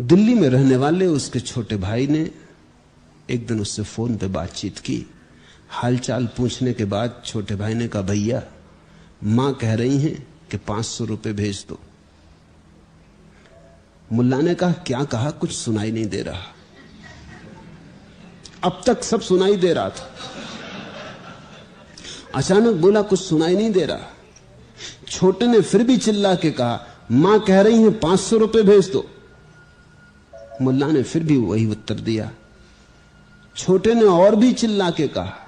दिल्ली में रहने वाले उसके छोटे भाई ने एक दिन उससे फोन पे बातचीत की। हालचाल पूछने के बाद छोटे भाई ने कहा, भैया मां कह रही हैं कि 500 रुपए भेज दो। मुल्ला ने कहा, क्या कहा? कुछ सुनाई नहीं दे रहा। अब तक सब सुनाई दे रहा था, अचानक बोला कुछ सुनाई नहीं दे रहा। छोटे ने फिर भी चिल्ला के कहा, मां कह रही हैं 500 रुपए भेज दो। मुल्ला ने फिर भी वही उत्तर दिया। छोटे ने और भी चिल्ला के कहा,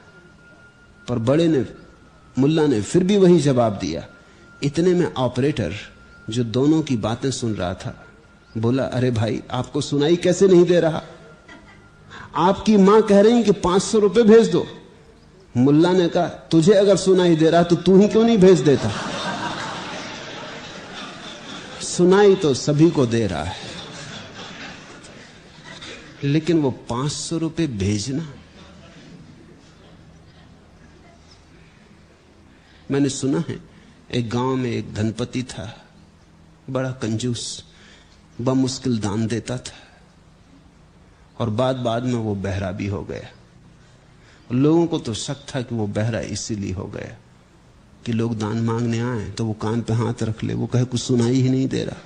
पर मुल्ला ने फिर भी वही जवाब दिया। इतने में ऑपरेटर जो दोनों की बातें सुन रहा था बोला, अरे भाई आपको सुनाई कैसे नहीं दे रहा? आपकी मां कह रही कि 500 रुपए भेज दो। मुल्ला ने कहा, तुझे अगर सुनाई दे रहा तो तू ही क्यों नहीं भेज देता? सुनाई तो सभी को दे रहा है, लेकिन वो 500 रुपए भेजना। मैंने सुना है एक गांव में एक धनपति था, बड़ा कंजूस, बमुश्किल दान देता था, और बाद में वो बहरा भी हो गया। लोगों को तो शक था कि वो बहरा इसीलिए हो गया कि लोग दान मांगने आए तो वो कान पे हाथ रख ले, वो कहे कुछ सुनाई ही नहीं दे रहा।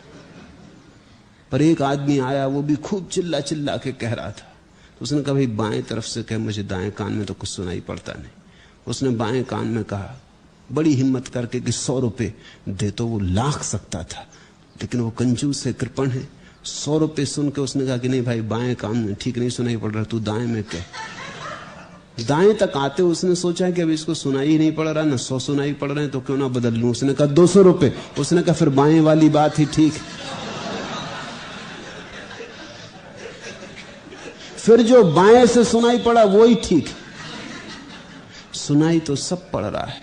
पर एक आदमी आया, वो भी खूब चिल्ला चिल्ला के कह रहा था। तो उसने कहा, भाई बाएं तरफ से कह, मुझे दाएं कान में तो कुछ सुनाई पड़ता नहीं। उसने बाएं कान में कहा बड़ी हिम्मत करके कि 100 रुपए दे, तो वो लाख सकता था, लेकिन वो कंजूस है, कृपण है। 100 रुपए सुन के उसने कहा कि नहीं भाई, बाएं कान में ठीक नहीं सुनाई पड़ रहा, तू दाएं में कह। दाएं तक आते उसने सोचा कि अब इसको सुनाई ही नहीं पड़ रहा, ना 100 सुनाई पड़ रहे हैं, तो क्यों ना बदल लूं। उसने कहा 200 रुपए। उसने कहा फिर बाएं वाली बात ही ठीक। फिर जो बाएं से सुनाई पड़ा वो ही ठीक। सुनाई तो सब पड़ रहा है,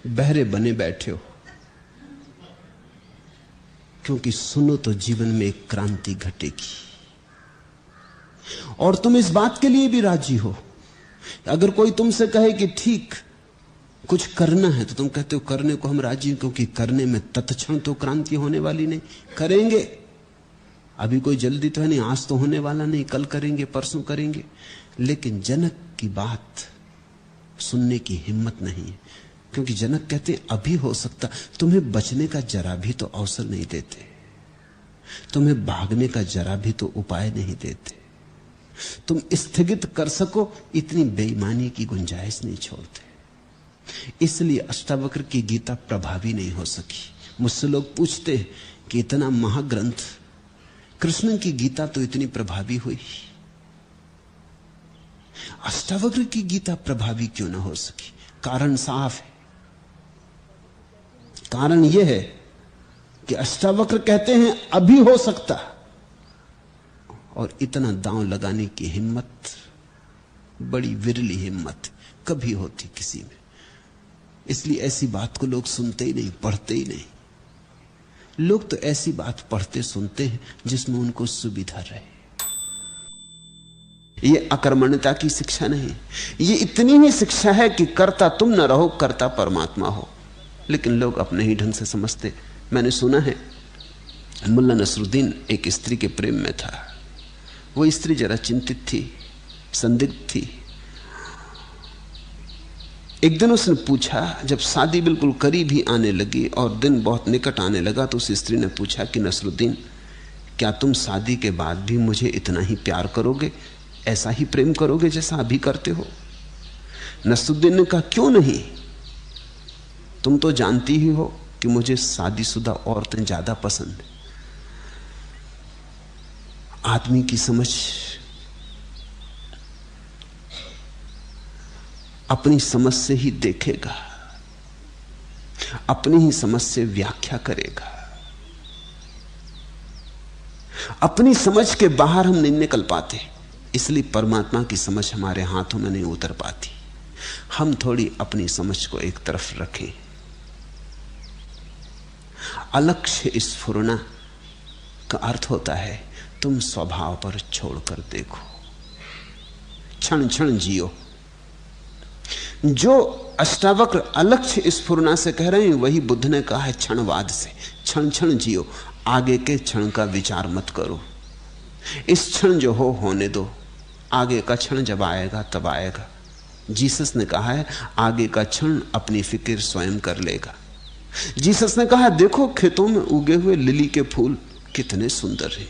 बहरे बने बैठे हो, क्योंकि सुनो तो जीवन में एक क्रांति घटेगी। और तुम इस बात के लिए भी राजी हो, अगर कोई तुमसे कहे कि ठीक कुछ करना है, तो तुम कहते हो करने को हम राजी हैं, क्योंकि करने में तत्क्षण तो क्रांति होने वाली नहीं। करेंगे, अभी कोई जल्दी तो है नहीं, आज तो होने वाला नहीं, कल करेंगे, परसों करेंगे। लेकिन जनक की बात सुनने की हिम्मत नहीं है, क्योंकि जनक कहते हैं अभी हो सकता। तुम्हें बचने का जरा भी तो अवसर नहीं देते, तुम्हें भागने का जरा भी तो उपाय नहीं देते, तुम स्थगित कर सको इतनी बेईमानी की गुंजाइश नहीं छोड़ते। इसलिए अष्टावक्र की गीता प्रभावी नहीं हो सकी। मुझसे लोग पूछते हैं कि इतना महाग्रंथ कृष्ण की गीता तो इतनी प्रभावी हुई, अष्टावक्र की गीता प्रभावी क्यों ना हो सकी? कारण साफ है। कारण यह है कि अष्टावक्र कहते हैं अभी हो सकता, और इतना दांव लगाने की हिम्मत बड़ी विरली हिम्मत कभी होती किसी में। इसलिए ऐसी बात को लोग सुनते ही नहीं, पढ़ते ही नहीं। लोग तो ऐसी बात पढ़ते सुनते हैं जिसमें उनको सुविधा रहे। ये अकर्मण्यता की शिक्षा नहीं, ये इतनी ही शिक्षा है कि कर्ता तुम न रहो, कर्ता परमात्मा हो। लेकिन लोग अपने ही ढंग से समझते। मैंने सुना है मुल्ला नसरुद्दीन एक स्त्री के प्रेम में था। वो स्त्री जरा चिंतित थी, संदिग्ध थी। एक दिन उसने पूछा, जब शादी बिल्कुल करीब ही आने लगी और दिन बहुत निकट आने लगा, तो उस स्त्री ने पूछा कि नसरुद्दीन, क्या तुम शादी के बाद भी मुझे इतना ही प्यार करोगे, ऐसा ही प्रेम करोगे जैसा अभी करते हो? नसरुद्दीन ने कहा, क्यों नहीं, तुम तो जानती ही हो कि मुझे शादीशुदा औरतें ज्यादा पसंद है। आदमी की समझ अपनी समझ से ही देखेगा, अपनी ही समझ से व्याख्या करेगा। अपनी समझ के बाहर हम नहीं निकल पाते, इसलिए परमात्मा की समझ हमारे हाथों में नहीं उतर पाती। हम थोड़ी अपनी समझ को एक तरफ रखें। अलक्ष्य स्फुरना का अर्थ होता है तुम स्वभाव पर छोड़कर देखो, क्षण क्षण जियो। जो अष्टावक्र अलक्ष्य स्फुरना से कह रहे हैं, वही बुद्ध ने कहा है क्षणवाद से, क्षण क्षण जियो। आगे के क्षण का विचार मत करो। इस क्षण जो हो होने दो, आगे का क्षण जब आएगा तब आएगा। जीसस ने कहा है आगे का क्षण अपनी फिक्र स्वयं कर लेगा। जीसस ने कहा देखो खेतों में उगे हुए लिली के फूल कितने सुंदर हैं,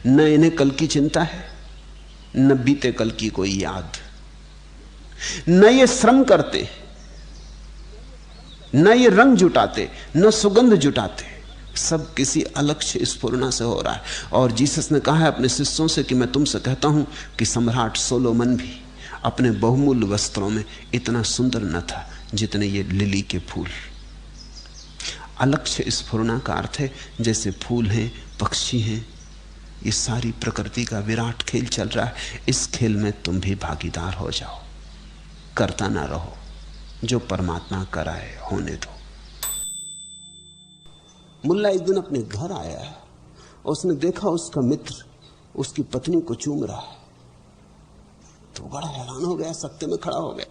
न इन्हें कल की चिंता है, न बीते कल की कोई याद, न ये श्रम करते, न ये रंग जुटाते, न सुगंध जुटाते, सब किसी अलक्ष्य स्फुरना से हो रहा है। और जीसस ने कहा है अपने शिष्यों से कि मैं तुमसे कहता हूं कि सम्राट सोलोमन भी अपने बहुमूल्य वस्त्रों में इतना सुंदर न था जितने ये लिली के फूल। अलक्ष्य स्फुरना का अर्थ है जैसे फूल हैं, पक्षी हैं, ये सारी प्रकृति का विराट खेल चल रहा है। इस खेल में तुम भी भागीदार हो जाओ, करता ना रहो, जो परमात्मा कराए होने दो। मुल्ला एक दिन अपने घर आया और उसने देखा उसका मित्र उसकी पत्नी को चूम रहा है, तो बड़ा हैरान हो गया, सत्ते में खड़ा हो गया।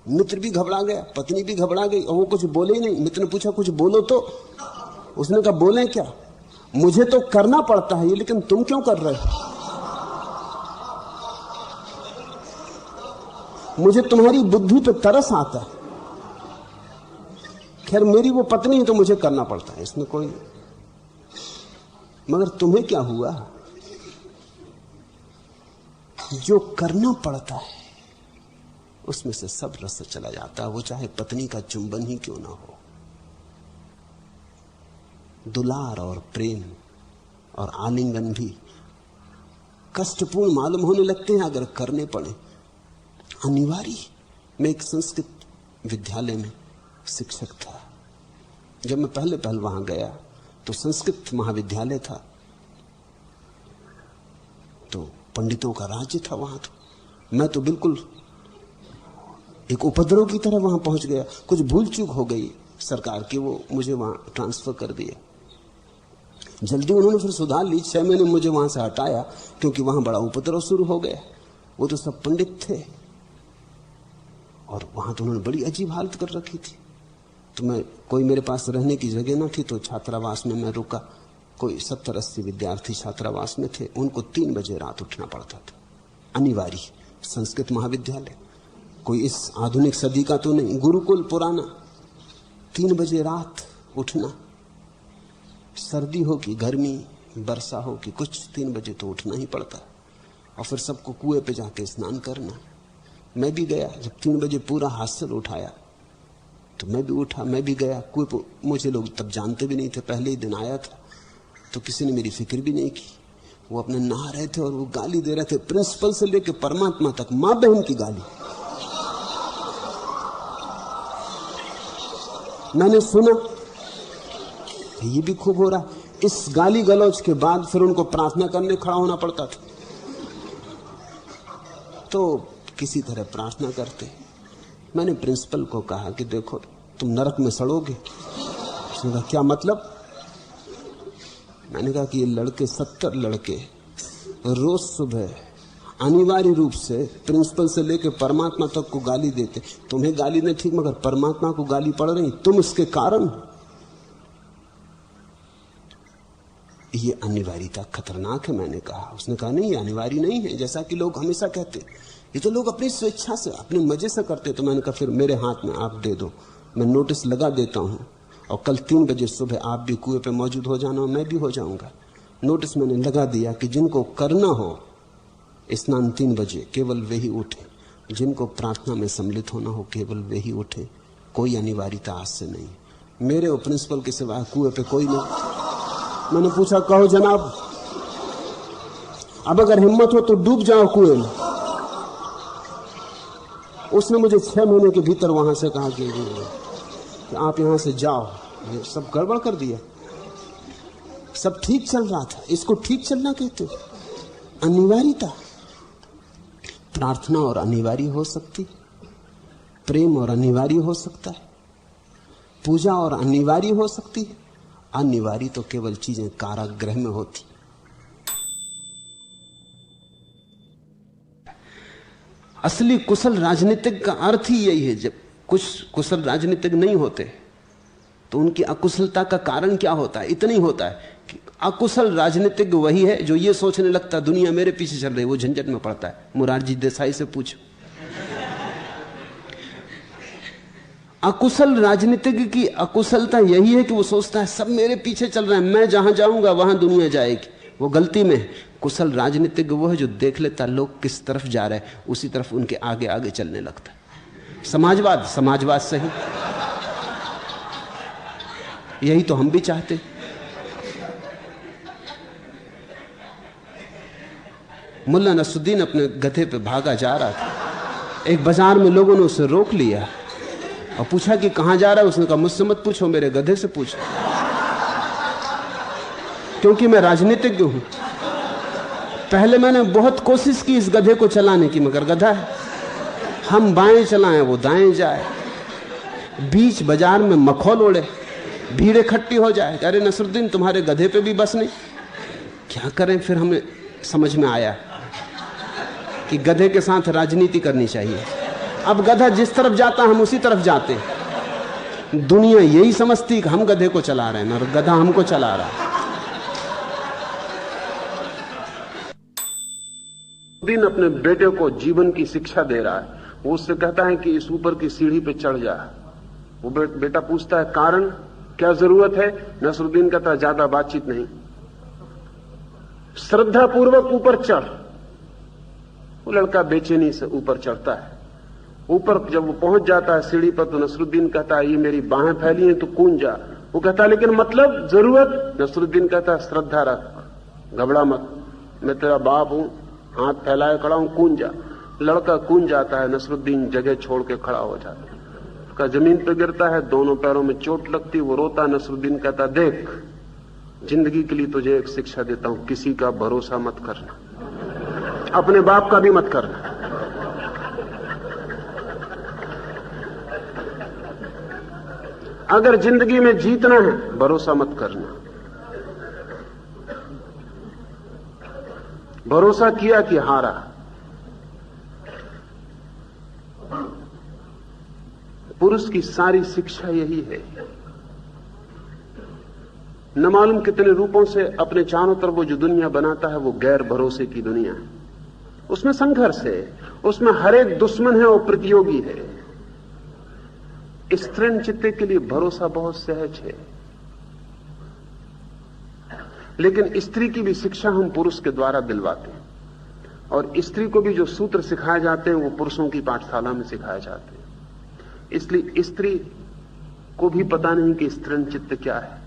मित्र भी घबरा गया, पत्नी भी घबरा गई और वो कुछ बोले ही नहीं। मित्र ने पूछा कुछ बोलो तो। उसने कहा बोले क्या, मुझे तो करना पड़ता है ये, लेकिन तुम क्यों कर रहे हो? मुझे तुम्हारी बुद्धि पे तरस आता है। खैर मेरी वो पत्नी है तो मुझे करना पड़ता है, इसमें कोई, मगर तुम्हें क्या हुआ? जो करना पड़ता है उसमें से सब रस चला जाता है, वो चाहे पत्नी का चुंबन ही क्यों ना हो। दुलार और प्रेम और आलिंगन भी कष्टपूर्ण मालूम होने लगते हैं अगर करने पड़े, अनिवार्य। मैं एक संस्कृत विद्यालय में शिक्षक था। जब मैं पहले वहां गया तो संस्कृत महाविद्यालय था, तो पंडितों का राज्य था वहां। तो मैं तो बिल्कुल एक उपद्रव की तरह वहां पहुंच गया। कुछ भूल चूक हो गई सरकार की, वो मुझे वहां ट्रांसफर कर दिया। जल्दी उन्होंने फिर सुधार ली, 6 महीने मुझे वहां से हटाया क्योंकि वहां बड़ा उपद्रव शुरू हो गया। वो तो सब पंडित थे और वहां तो उन्होंने बड़ी अजीब हालत कर रखी थी। तो मैं, कोई मेरे पास रहने की जगह ना थी, तो छात्रावास में मैं रुका। कोई 70-80 विद्यार्थी छात्रावास में थे। उनको 3 बजे रात उठना पड़ता था, अनिवार्य। संस्कृत महाविद्यालय कोई इस आधुनिक सदी का तो नहीं, गुरुकुल पुराना। 3 बजे रात उठना, सर्दी हो कि गर्मी, वर्षा हो कि कुछ, 3 बजे तो उठना ही पड़ता। और फिर सबको कुएं पे जाके स्नान करना। मैं भी गया। जब 3 बजे पूरा हासिल उठाया तो मैं भी उठा, मैं भी गया कुएं पे। मुझे लोग तब जानते भी नहीं थे, पहले ही दिन आया था, तो किसी ने मेरी फिक्र भी नहीं की। वो अपने नहा रहे थे और वो गाली दे रहे थे, प्रिंसिपल से लेकर परमात्मा तक, मां बहन की गाली। मैंने सुना ये भी खूब हो रहा। इस गाली गलौज के बाद फिर उनको प्रार्थना करने खड़ा होना पड़ता था, तो किसी तरह प्रार्थना करते। मैंने प्रिंसिपल को कहा कि देखो तुम नरक में सड़ोगे। उसने कहा क्या मतलब? मैंने कहा कि ये लड़के, 70 लड़के रोज सुबह अनिवार्य रूप से प्रिंसिपल से लेकर परमात्मा तक को गाली देते। तुम्हें गाली नहीं ठीक, मगर परमात्मा को गाली पड़ रही, तुम इसके कारण। ये अनिवार्यता खतरनाक है, मैंने कहा। उसने कहा नहीं, ये अनिवार्य नहीं है जैसा कि लोग हमेशा कहते, ये तो लोग अपनी स्वेच्छा से, अपने मजे से करते। तो मैंने कहा फिर मेरे हाथ में आप दे दो, मैं नोटिस लगा देता हूं और कल 3 बजे सुबह आप भी कुएं पे मौजूद हो जाना, मैं भी हो जाऊंगा। नोटिस मैंने लगा दिया कि जिनको करना हो स्नान 3 बजे केवल वे ही उठे, जिनको प्रार्थना में सम्मिलित होना हो केवल वे ही उठे। कोई अनिवार्यता आज से नहीं। मेरे और प्रिंसिपल के सिवा कुएं पे कोई नहीं। मैंने पूछा कहो जनाब, अब अगर हिम्मत हो तो डूब जाओ कुएं में। उसने मुझे 6 महीने के भीतर वहां से कहा कि आप यहां से जाओ। ये सब गड़बड़ कर दिया। सब ठीक चल रहा था, इसको ठीक चलना कहते। अनिवार्यता। प्रार्थना और अनिवार्य हो सकती, प्रेम और अनिवार्य हो सकता है, पूजा और अनिवार्य हो सकती है। अनिवार्य तो केवल चीजें कारागृह में होती। असली कुशल राजनीतिक का अर्थ ही यही है। जब कुछ कुशल राजनीतिक नहीं होते तो उनकी अकुशलता का कारण क्या होता है? इतना ही होता है कि अकुशल राजनीतिक वही है जो ये सोचने लगता दुनिया मेरे पीछे चल रही है, वो झंझट में पड़ता है। मुरारजी देसाई से पूछो। अकुशल राजनीतिक की अकुशलता यही है कि वो सोचता है सब मेरे पीछे चल रहे हैं, मैं जहां जाऊंगा वहां दुनिया जाएगी। वो गलती में है। कुशल राजनीतिक वो है जो देख लेता लोग किस तरफ जा रहे हैं, उसी तरफ उनके आगे आगे चलने लगता है। समाजवाद सही, यही तो हम भी चाहते। मुल्ला नसरुद्दीन अपने गधे पे भागा जा रहा था। एक बाजार में लोगों ने उसे रोक लिया और पूछा कि कहां जा रहा है। उसने कहा मुझसे मत पूछो, मेरे गधे से पूछो, क्योंकि मैं राजनीतिज्ञ हूं। पहले मैंने बहुत कोशिश की इस गधे को चलाने की, मगर गधा है, हम बाएं चलाएं वो दाएं जाए, बीच बाजार में मखौल उड़े, भीड़ इकट्ठी हो जाए। अरे नसरुद्दीन तुम्हारे गधे पे भी बस नहीं, क्या करें? फिर हमें समझ में आया कि गधे के साथ राजनीति करनी चाहिए। अब गधा जिस तरफ जाता हम उसी तरफ जाते। दुनिया यही समझती कि हम गधे को चला रहे हैं और गधा हमको चला रहा है। दिन अपने बेटे को जीवन की शिक्षा दे रहा है। वो उससे कहता है कि इस ऊपर की सीढ़ी पे चढ़ जा। वो बेटा पूछता है कारण क्या जरूरत है? नसरुद्दीन कहता है ज्यादा बातचीत नहीं, श्रद्धा पूर्वक ऊपर चढ़। वो लड़का बेचैनी से ऊपर चढ़ता है। ऊपर जब वो पहुंच जाता है सीढ़ी पर तो नसरुद्दीन कहता है ये मेरी बाहें फैली हैं तो कूद जा। वो कहता है लेकिन मतलब जरूरत? नसरुद्दीन कहता है श्रद्धा रख, घबरा मत, मैं तेरा बाप हूं, हाथ फैलाए खड़ा हूं, कूद जा। लड़का कूद जाता है। नसरुद्दीन जगह छोड़ के खड़ा हो जाता है, उसका जमीन पे गिरता है, दोनों पैरों में चोट लगती, वो रोता। नसरुद्दीन कहता देख, जिंदगी के लिए तुझे एक शिक्षा देता हूं, किसी का भरोसा मत करना, अपने बाप का भी मत करना। अगर जिंदगी में जीतना है भरोसा मत करना। भरोसा किया कि हारा। पुरुष की सारी शिक्षा यही है। न मालूम कितने रूपों से अपने चारों तरफ वो जो दुनिया बनाता है वो गैर भरोसे की दुनिया है। उसमें संघर्ष है, उसमें हर एक दुश्मन है और प्रतियोगी है। स्त्रीण चित्ते के लिए भरोसा बहुत सहज है, लेकिन स्त्री की भी शिक्षा हम पुरुष के द्वारा दिलवाते हैं। और स्त्री को भी जो सूत्र सिखाए जाते हैं वो पुरुषों की पाठशाला में सिखाए जाते हैं। इसलिए स्त्री को भी पता नहीं कि स्त्रीण चित्त क्या है।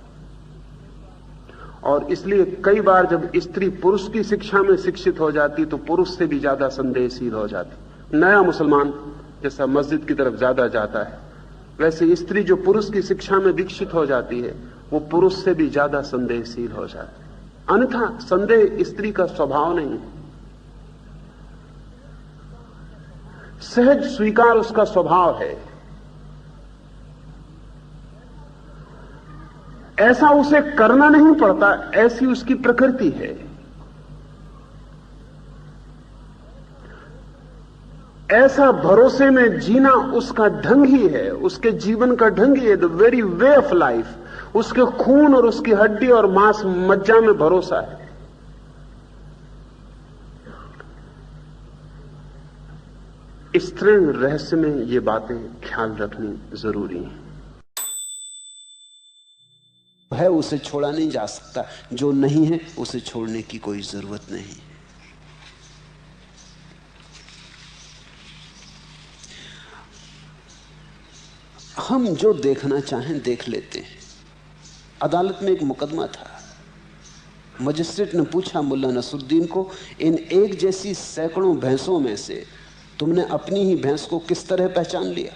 और इसलिए कई बार जब स्त्री पुरुष की शिक्षा में शिक्षित हो जाती तो पुरुष से भी ज्यादा संदेहशील हो जाती। नया मुसलमान जैसा मस्जिद की तरफ ज्यादा जाता है, वैसे स्त्री जो पुरुष की शिक्षा में दीक्षित हो जाती है वो पुरुष से भी ज्यादा संदेहशील हो जाती है। अन्यथा संदेह स्त्री का स्वभाव नहीं है, सहज स्वीकार उसका स्वभाव है। ऐसा उसे करना नहीं पड़ता, ऐसी उसकी प्रकृति है। ऐसा भरोसे में जीना उसका ढंग ही है, उसके जीवन का ढंग ही है, the very way of life. उसके खून और उसकी हड्डी और मांस मज्जा में भरोसा है। स्त्रीण रहस्य में ये बातें ख्याल रखनी जरूरी है। उसे छोड़ा नहीं जा सकता, जो नहीं है उसे छोड़ने की कोई जरूरत नहीं। हम जो देखना चाहें देख लेते हैं। अदालत में एक मुकदमा था। मजिस्ट्रेट ने पूछा मुल्ला नसरुद्दीन को, इन एक जैसी सैकड़ों भैंसों में से तुमने अपनी ही भैंस को किस तरह पहचान लिया?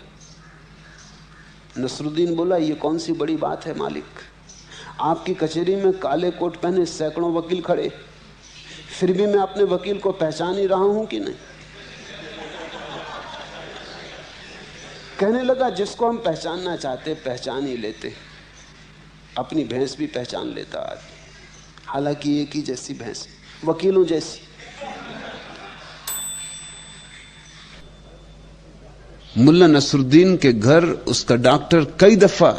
नसरुद्दीन बोला, ये कौन सी बड़ी बात है मालिक, आपकी कचहरी में काले कोट पहने सैकड़ों वकील खड़े, फिर भी मैं अपने वकील को पहचान ही रहा हूं कि नहीं। कहने लगा, जिसको हम पहचानना चाहते पहचान ही लेते, अपनी भैंस भी पहचान लेता आदमी, हालांकि एक ही जैसी भैंस, वकीलों जैसी। मुल्ला नसरुद्दीन के घर उसका डॉक्टर कई दफा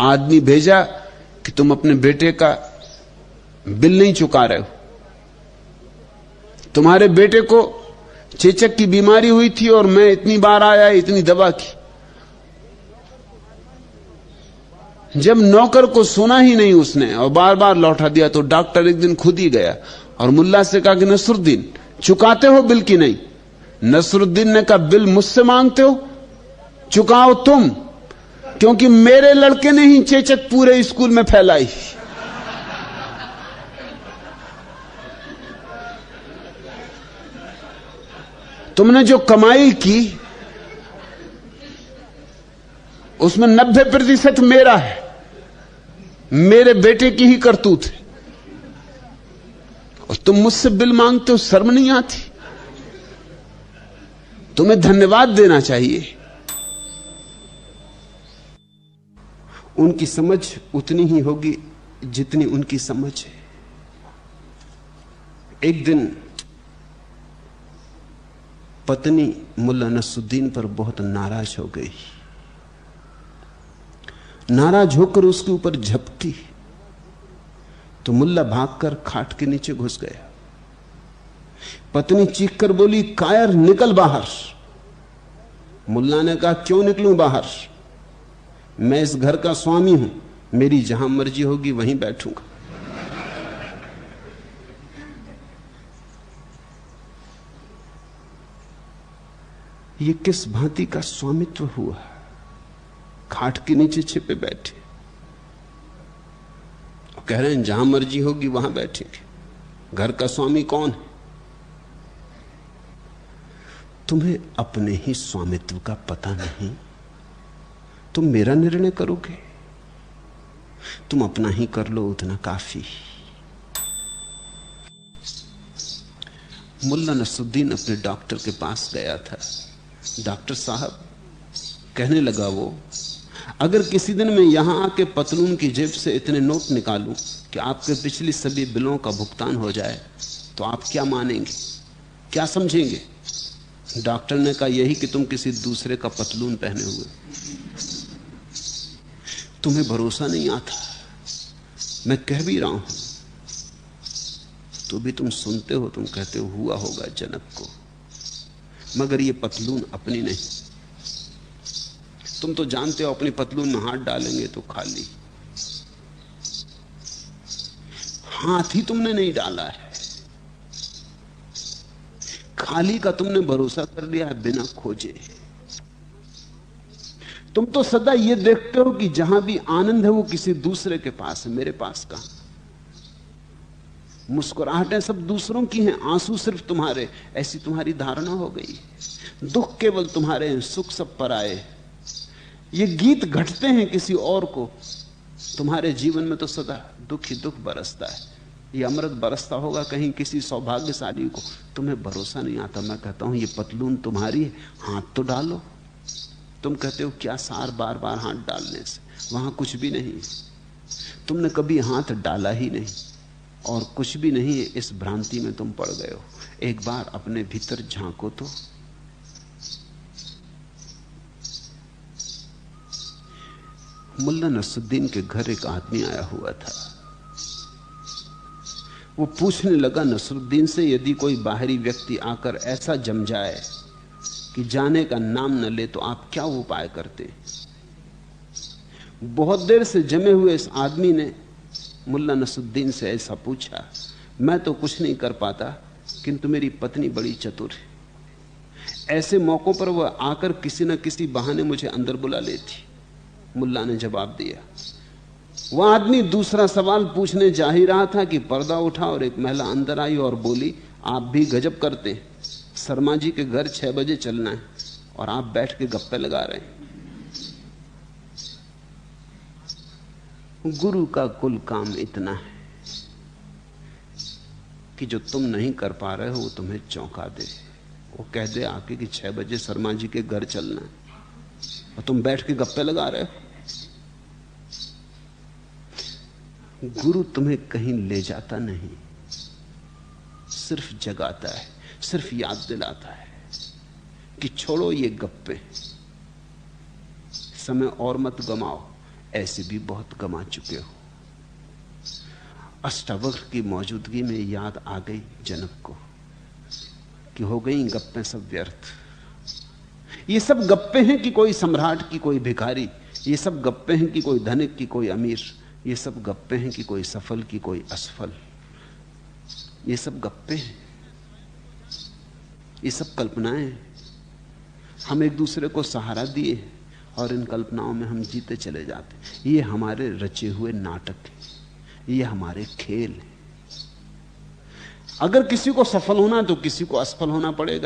आदमी भेजा कि तुम अपने बेटे का बिल नहीं चुका रहे हो। तुम्हारे बेटे को चेचक की बीमारी हुई थी और मैं इतनी बार आया, इतनी दवा की। जब नौकर को सुना ही नहीं उसने और बार बार लौटा दिया, तो डॉक्टर एक दिन खुद ही गया और मुल्ला से कहा कि नसरुद्दीन, चुकाते हो बिल की नहीं? नसरुद्दीन ने कहा, बिल मुझसे मांगते हो, चुकाओ तुम, क्योंकि मेरे लड़के ने ही चेचक पूरे स्कूल में फैलाई। तुमने जो कमाई की उसमें 90% मेरा है, मेरे बेटे की ही करतूत है, और तुम मुझसे बिल मांगते हो। शर्म नहीं आती? तुम्हें धन्यवाद देना चाहिए। उनकी समझ उतनी ही होगी जितनी उनकी समझ है। एक दिन पत्नी मुल्ला नसरुद्दीन पर बहुत नाराज हो गई। नाराज होकर उसके ऊपर झपटी तो मुल्ला भागकर खाट के नीचे घुस गया। पत्नी चीखकर बोली, कायर, निकल बाहर। मुल्ला ने कहा, क्यों निकलूं बाहर? मैं इस घर का स्वामी हूं, मेरी जहां मर्जी होगी वहीं बैठूंगा। ये किस भांति का स्वामित्व हुआ? खाट के नीचे छिपे बैठे और कह रहे हैं जहां मर्जी होगी वहां बैठेंगे। घर का स्वामी कौन है? तुम्हें अपने ही स्वामित्व का पता नहीं? तुम मेरा निर्णय करोगे? तुम अपना ही कर लो, उतना काफी। मुल्ला नसरुद्दीन अपने डॉक्टर के पास गया था। डॉक्टर साहब, कहने लगा वो, अगर किसी दिन मैं यहां आके पतलून की जेब से इतने नोट निकालूं कि आपके पिछली सभी बिलों का भुगतान हो जाए, तो आप क्या मानेंगे, क्या समझेंगे? डॉक्टर ने कहा, यही कि तुम किसी दूसरे का पतलून पहने हुए। तुम्हें भरोसा नहीं आता, मैं कह भी रहा हूं, तो भी तुम सुनते हो। तुम कहते हो हुआ होगा जनक को, मगर ये पतलून अपनी नहीं। तुम तो जानते हो अपनी पतलून में हाथ डालेंगे तो खाली। हाथ ही तुमने नहीं डाला है, खाली का तुमने भरोसा कर लिया है बिना खोजे। तुम तो सदा ये देखते हो कि जहां भी आनंद है वो किसी दूसरे के पास है, मेरे पास कहां। मुस्कुराहटें सब दूसरों की हैं, आंसू सिर्फ तुम्हारे, ऐसी तुम्हारी धारणा हो गई। दुख केवल तुम्हारे हैं, सुख सब पराए। ये गीत घटते हैं किसी और को, तुम्हारे जीवन में तो सदा दुख ही दुख बरसता है। ये अमृत बरसता होगा कहीं किसी सौभाग्यशाली को। तुम्हें भरोसा नहीं आता। मैं कहता हूं ये पतलून तुम्हारी है, हाथ तो डालो। तुम कहते हो क्या सार बार बार हाथ डालने से, वहां कुछ भी नहीं। तुमने कभी हाथ डाला ही नहीं और कुछ भी नहीं है, इस भ्रांति में तुम पड़ गए हो। एक बार अपने भीतर झांको तो। मुल्ला नसरुद्दीन के घर एक आदमी आया हुआ था। वो पूछने लगा नसरुद्दीन से, यदि कोई बाहरी व्यक्ति आकर ऐसा जम जाए कि जाने का नाम न ले तो आप क्या उपाय करते? बहुत देर से जमे हुए इस आदमी ने मुल्ला नसरुद्दीन से ऐसा पूछा। मैं तो कुछ नहीं कर पाता, किंतु मेरी पत्नी बड़ी चतुर है। ऐसे मौकों पर वह आकर किसी न किसी बहाने मुझे अंदर बुला लेती। मुल्ला ने जवाब दिया। वह आदमी दूसरा सवाल पूछने जा ही रहा था कि पर्दा उठा और एक महिला अंदर आई और बोली, आप भी गजब करते हैं। शर्मा जी के घर 6 बजे चलना है और आप बैठ के गप्पे लगा रहे हैं। गुरु का कुल काम इतना है कि जो तुम नहीं कर पा रहे हो वो तुम्हें चौंका दे। वो कह दे आके कि 6 बजे शर्मा जी के घर चलना है और तुम बैठ के गप्पे लगा रहे हो। गुरु तुम्हें कहीं ले जाता नहीं, सिर्फ जगाता है, सिर्फ याद दिलाता है कि छोड़ो ये गप्पे, समय और मत गमाओ। ऐसे भी बहुत गमा चुके हो। अष्टावक्र की मौजूदगी में याद आ गई जनक को कि हो गई गप्पें सब व्यर्थ। ये सब गप्पे हैं कि कोई सम्राट की कोई भिखारी, ये सब गप्पे हैं कि कोई धनिक की कोई अमीर, ये सब गप्पे हैं कि कोई सफल की कोई असफल, ये सब गप्पे हैं, ये सब कल्पनाएं हैं। हम एक दूसरे को सहारा दिए और इन कल्पनाओं में हम जीते चले जाते। ये हमारे रचे हुए नाटक है, ये हमारे खेल है। अगर किसी को सफल होना तो किसी को असफल होना पड़ेगा।